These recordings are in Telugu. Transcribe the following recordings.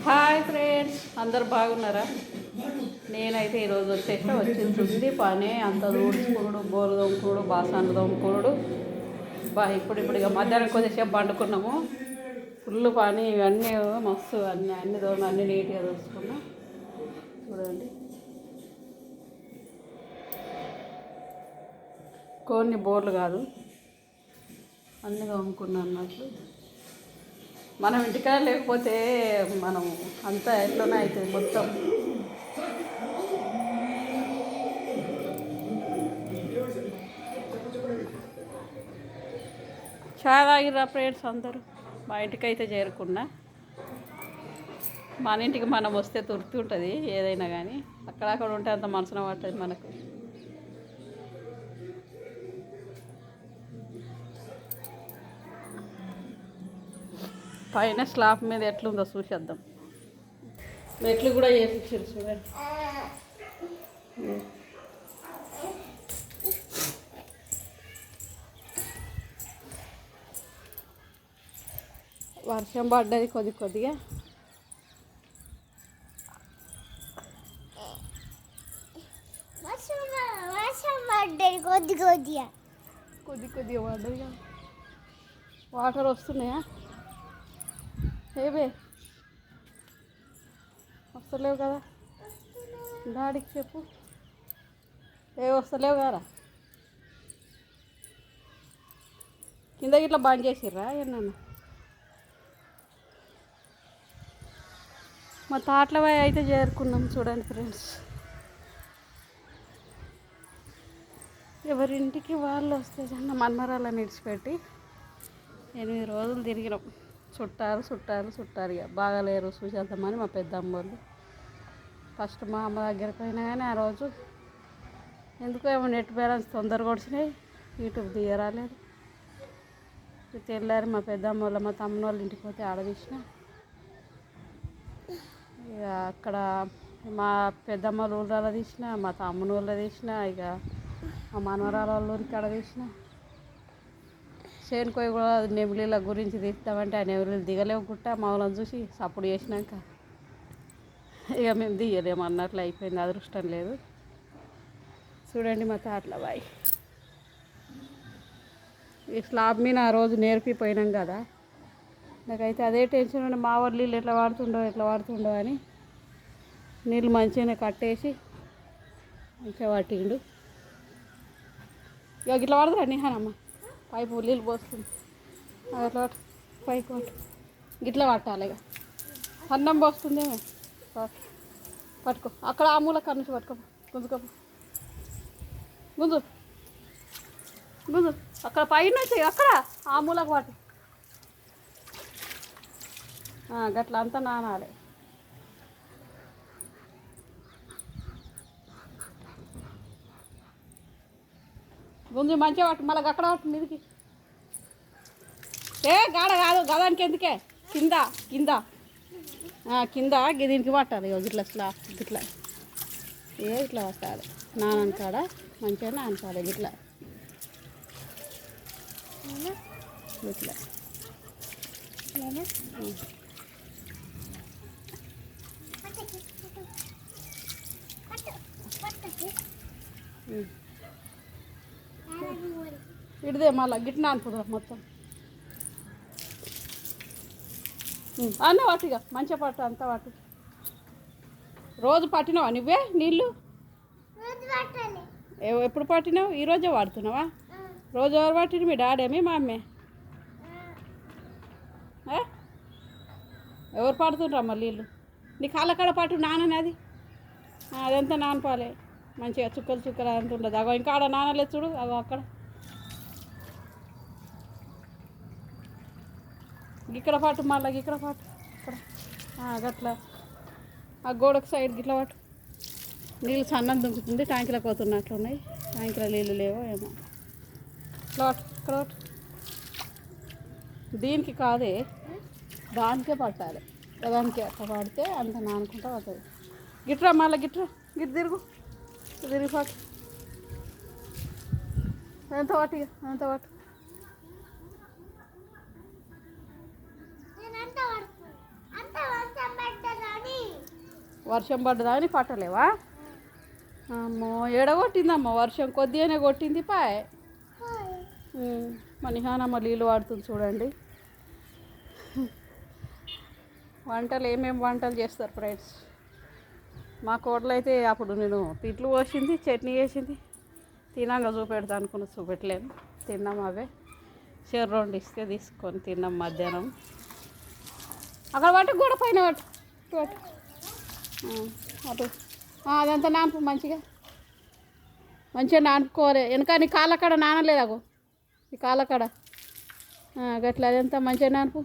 హాయ్ ఫ్రెండ్స్, అందరు బాగున్నారా? నేనైతే ఈరోజు వచ్చింది పని అంత ఊడ్చుకున్నాడు, బోలు తోముకున్నాడు, బాసన్లు తోముకున్నాడు. ఇప్పుడు ఇక మధ్యాహ్నం కొద్దిసేపు పండుకున్నాము. ఫుల్ పని ఇవన్నీ మస్తు అన్ని దోమ అన్నీ నీట్గా చూసుకున్నా. చూడండి, కొన్ని బోర్లు కాదు అన్నీ తోముకున్నా అన్నట్లు. మనం ఇంటికాడ లేకపోతే మనం అంతా ఎట్లనే అవుతుంది మొత్తం. చాయ్ తాగిరా ఫ్రెండ్స్ అందరూ? మా ఇంటికి అయితే చేరుకున్నా. మన ఇంటికి మనం వస్తే తృప్తి ఉంటుంది ఏదైనా కానీ, అక్కడక్కడ ఉంటే అంత మనసున పడుతుంది మనకు. పైన స్లాబ్ మీద ఎట్లుందో చూసేద్దాం. మెట్లు కూడా చేపించారు చూడండి. వర్షం పడ్డది కొద్దిగా. కొద్దిగా పడ్డది. వాటర్ వస్తున్నాయా? ఏవే వస్తలేవు కదా, డాడీకి చెప్పు. వస్తలేవు కదా, కింద ఇట్లా బంద్ చేసిర్రా ఏమన్నా? మా తాట్లపై అయితే చేరుకున్నాం చూడండి ఫ్రెండ్స్. ఎవరింటికి వాళ్ళు వస్తే చిన్న మన్మరాలను విడిచిపెట్టి 8 రోజులు తిరిగినాం. చుట్టారు ఇక బాగాలేరు చూసేద్దామని మా పెద్దమ్మ వాళ్ళు. ఫస్ట్ మా అమ్మ దగ్గరికి పోయినా కానీ ఆ రోజు ఎందుకో ఏమో నెట్ బ్యాలెన్స్ తొందరగా వచ్చినాయి, యూట్యూబ్ తీయరాలేదు. తెల్లారి మా పెద్దమ్మ వాళ్ళ మా తమ్ముని వాళ్ళ ఇంటికి పోతే ఆడ తీసిన. ఇక అక్కడ మా పెద్దమ్మ వాళ్ళ ఊళ్ళో తీసిన, మా తమ్ముని వాళ్ళ తీసిన, ఇక మా మనవరాల వాళ్ళ ఊరికి ఆడ తీసిన. చేనుకోయి కూడా నెమిలీల గురించి తీస్తామంటే ఆ నెమిలీలు దిగలేవు గుట్ట. మా వాళ్ళని చూసి సప్పుడు చేసినాక ఇక మేము దిగలేము అన్నట్లు అయిపోయింది, అదృష్టం లేదు. చూడండి మా తాట్ల బాయ్. ఈ స్లాబ్ మీద ఆ రోజు నేర్పిపోయినాం కదా, నాకైతే అదే టెన్షన్ ఉండి మా వాళ్ళు నీళ్ళు ఎట్లా వాడుతుండో అని నీళ్ళు మంచిగానే కట్టేసి మంచిగా పట్టిండు. ఇక ఇట్లా వాడతారా నిహానమ్మ? పైపు నీళ్ళు పోస్తుంది అట్లా పైకి పట్టు, గిట్లా పట్టాలి. ఇక అన్నం పోస్తుందేమో, పట్టుకో. అక్కడ ఆ మూల కాడ నుంచి పట్టుకో, గుంజు అక్కడ పైన నుంచి అక్కడ ఆ మూలకు పట్టు. గట్ల అంతా నానాలి. గుంజు మంచిగా పట్టు, మళ్ళీ అక్కడ పట్టు మీదికి. గాడ కాదు గదానికి ఎందుకే, కింద దీనికి పట్టాలి. ఇట్లా స్లాబ్ ఇట్లా ఇట్లా పట్టాలి. నానని కాడ మంచిగా నానుకోవాలి. ఇట్లా ఇట్లా ఇడిదే మళ్ళీ గిట్న అనుకుందా మొత్తం అన్న వాటిగా మంచిగా పట్టు, అంతా వాటి. రోజు పట్టినావా నువ్వే నీళ్ళు? ఎప్పుడు పట్టినావు? ఈరోజే వాడుతున్నావా? రోజు ఎవరు పట్టిన? మీ డాడీ మీ మమ్మీ? ఎవరు పడుతుండ్రమ్మా నీళ్ళు? నీ కాళ్ళ కాడ పట్టు నానని అది, అదంతా నానపాలే మంచిగా. చుక్కలు అంత ఉండదు. అగో ఇంకా ఆడ నానలేదు చూడు, అగో అక్కడ. ఇక్కడ పాటు మళ్ళీ ఇక్కడ పాటు ఇక్కడ గట్లా ఆ గోడకు సైడ్ గిట్ల పాటు. నీళ్ళు సన్నం దుంకుతుంది, ట్యాంకులకు పోతున్నట్లు ఉన్నాయి. ట్యాంకులో నీళ్ళు లేవో ఏమో. ఇట్లా పాటు, ఇక్కడ పాటు. దీనికి కాదే, దానికే పట్టాలి. దానికి అట్లా పడితే అంత నానుకుంటా పడుతుంది. గిట్రా మళ్ళీ గిట్టు తిరిగి పాటు. ఎంత పాటు వర్షం పడ్డదా అని పట్టలేవా? అమ్మో ఎడగొట్టిందమ్మా వర్షం, కొద్దిగానే కొట్టింది పాయ్. మా నిహానమ్మ నీళ్ళు వాడుతుంది చూడండి. వంటలు ఏమేమి వంటలు చేస్తారు ఫ్రెండ్స్? మా కోడలు అయితే అప్పుడు నేను పిట్లు పోసింది, చట్నీ వేసింది, తినాక చూపెడతా అనుకున్న చూపెట్టలేను. తిన్నాం అవే చెర్రు 2 ఇస్తే తీసుకొని తిన్నాం మధ్యాహ్నం. అక్కడ పట్టు కూడా పైన పట్టు అటు అదంతా నాన్పు మంచిగా నానుకోవాలి. వెనక నీ కాళ్ళక్కడ నానలేదాగో, ఈ కాళ్ళక్కడ గట్ల అదంతా మంచిగా నానుపు.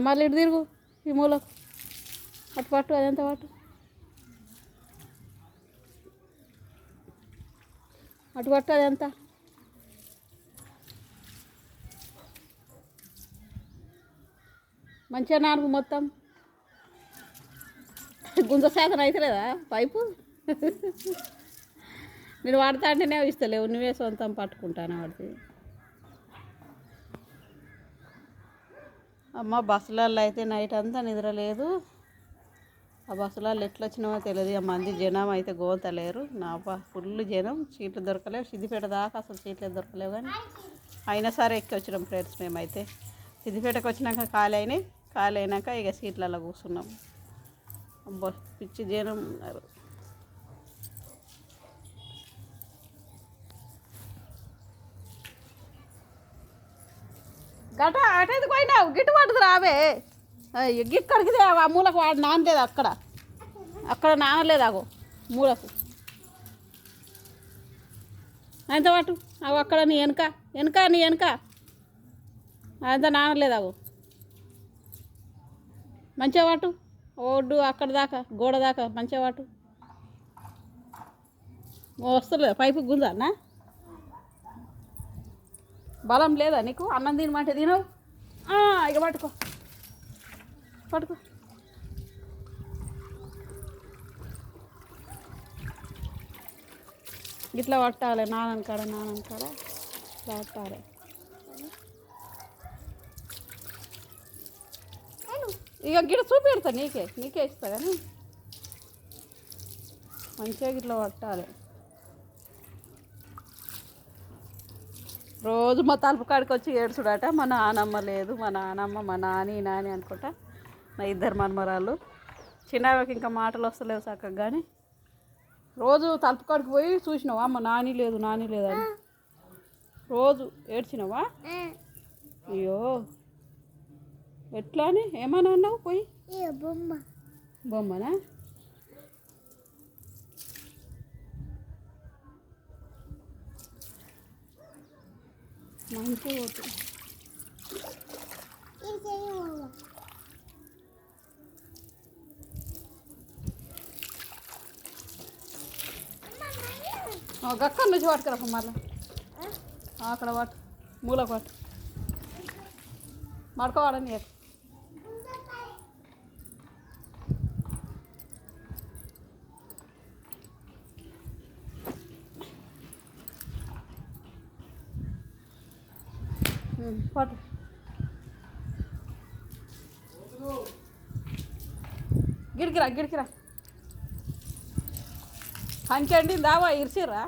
మళ్ళీ ఇటు తిరుగు, ఈ మూలకు అటు పట్టు, అదంతా పట్టు, అటు పట్టు, అదంతా మంచిగా నానుపు మొత్తం. గుంజ శాతం అవుతలేదా పైపు? నేను వాడతా అంటేనే ఇస్తలేవు, నువ్వే సొంతం పట్టుకుంటాను వాడితే. అమ్మ బస్సులలో అయితే నైట్ అంతా నిద్ర లేదు. ఆ బస్సులలో ఎట్లా వచ్చినామో తెలియదు. ఆ మంది జనం అయితే గోతలేరు. నా ఫుల్ జనం, సీట్లు దొరకలేవు. సిద్దిపేట దాకా అసలు సీట్లే దొరకలేవు. కానీ అయినా సరే ఎక్కి వచ్చినాం ఫ్రెండ్స్. మేమైతే సిద్దిపేటకు వచ్చినాక ఖాళీ అయినాక ఇక సీట్లలో కూర్చున్నాం. అబ్బా పిచ్చి జనం ఉన్నారు. గట అటైతే పోయినావు, గిట్టుబాటుకు రావే. గిక్కడికి ఆ మూలకు వాడు నానలేదు, అక్కడ నానలేదు. అగో మూలకు అంత వాటు అవి అక్కడ నీ వెనక అంత నానలేదు. అగో మంచిగా వాటు, ఒడ్డు అక్కడ దాకా, గోడ దాకా మంచిగా వాటు. వస్తలేదు పైపు గుంజానా? బలం లేదా నీకు? అన్నం తినమంటే తినవు. ఇక పట్టుకో ఇట్లా పట్టాలి. నాననకాడ ఇట్లా పట్టాలి. ఇక గిడ చూపెడతా, నీకే ఇస్తా. కానీ మంచిగా ఇట్లా పట్టాలి. రోజు మా తలుపు కాడికి వచ్చి ఏడ్చుడట. మా నానమ్మ లేదు, మా నాని అనుకుంటా. నా 2 మనమరాళ్ళు. చిన్నవికి ఇంకా మాటలు వస్తలేవు చక్కగా. కానీ రోజు తలుపు కాడికి పోయి చూసినావా అమ్మ నాని లేదు అని రోజు ఏడ్చినావా? అయ్యో ఎట్లా అని ఏమన్నా అన్నావు? పోయి బొమ్మనా? మంచిగా పోతుంది. అక్కడ నుంచి పట్టుకురా మళ్ళీ, అక్కడ పట్టు, మూలకు పట్టు, మడుకోవాడని చెప్పు. పట్టు, గిడికిరా పంచండి దావా ఇరిసిర్రా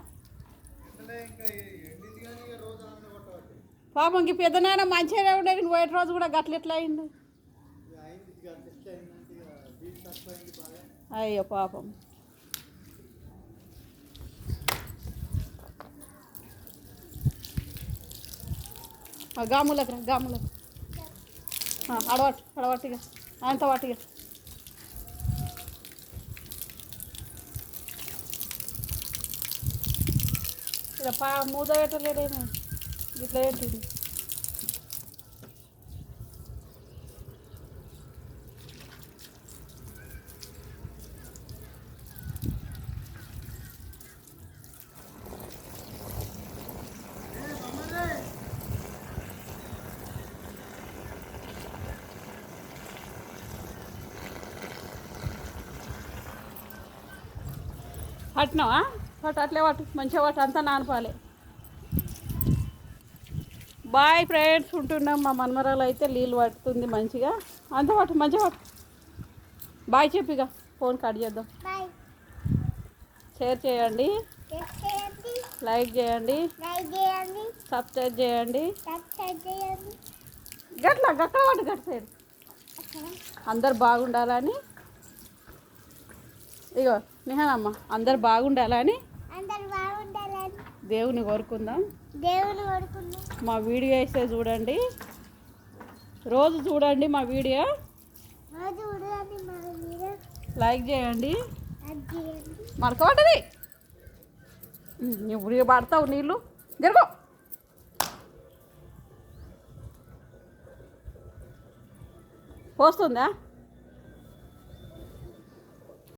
పాపం. ఇంక పెద్ద నాన్న మంచిగా ఉండేది, పోయేట రోజు కూడా గట్ల ఎట్లా అయిండు? అయ్యో పాపం. గాములకు అడవట్టుగా అంత వాటిగా. ఇలా మూత పెట్టలేదేమో, ఇట్లా పెట్టింది. పట్టినావా? అట్లే పట్టు, మంచిగా పట్టు, అంతా నానపాలి. బాయ్ ఫ్రెండ్స్, ఉంటున్నాం. మా మనమరాలు అయితే నీళ్ళు పట్టుతుంది మంచిగా. అంత పట్టు, మంచిగా పట్టు. బాయ్ చెప్పిగా. ఫోన్ కట్ చేద్దాం. బాయ్. షేర్ చేయండి, చేయండి, లైక్ చేయండి, లైక్ చేయండి, సబ్స్క్రైబ్ చేయండి. సబ్స్క్రైబ్ చేయండి. గట్ల గట్ల వాటి గట్ల సైడ్ అందరు బాగుండాలని, ఇగో నిహానమ్మ అందరు బాగుండాలని అందరు బాగుండాలని దేవుని కోరుకుందాం. దేవుని కోరుకుందాం. మా వీడియో వేస్తే చూడండి, రోజు చూడండి మా వీడియో. రోజు చూడండి మా వీడియో. లైక్ చేయండి. లైక్ చేయండి. మరకబడ్డది ఇప్పుడు పడతావు నీళ్ళు జరుగు. పోస్తుందా?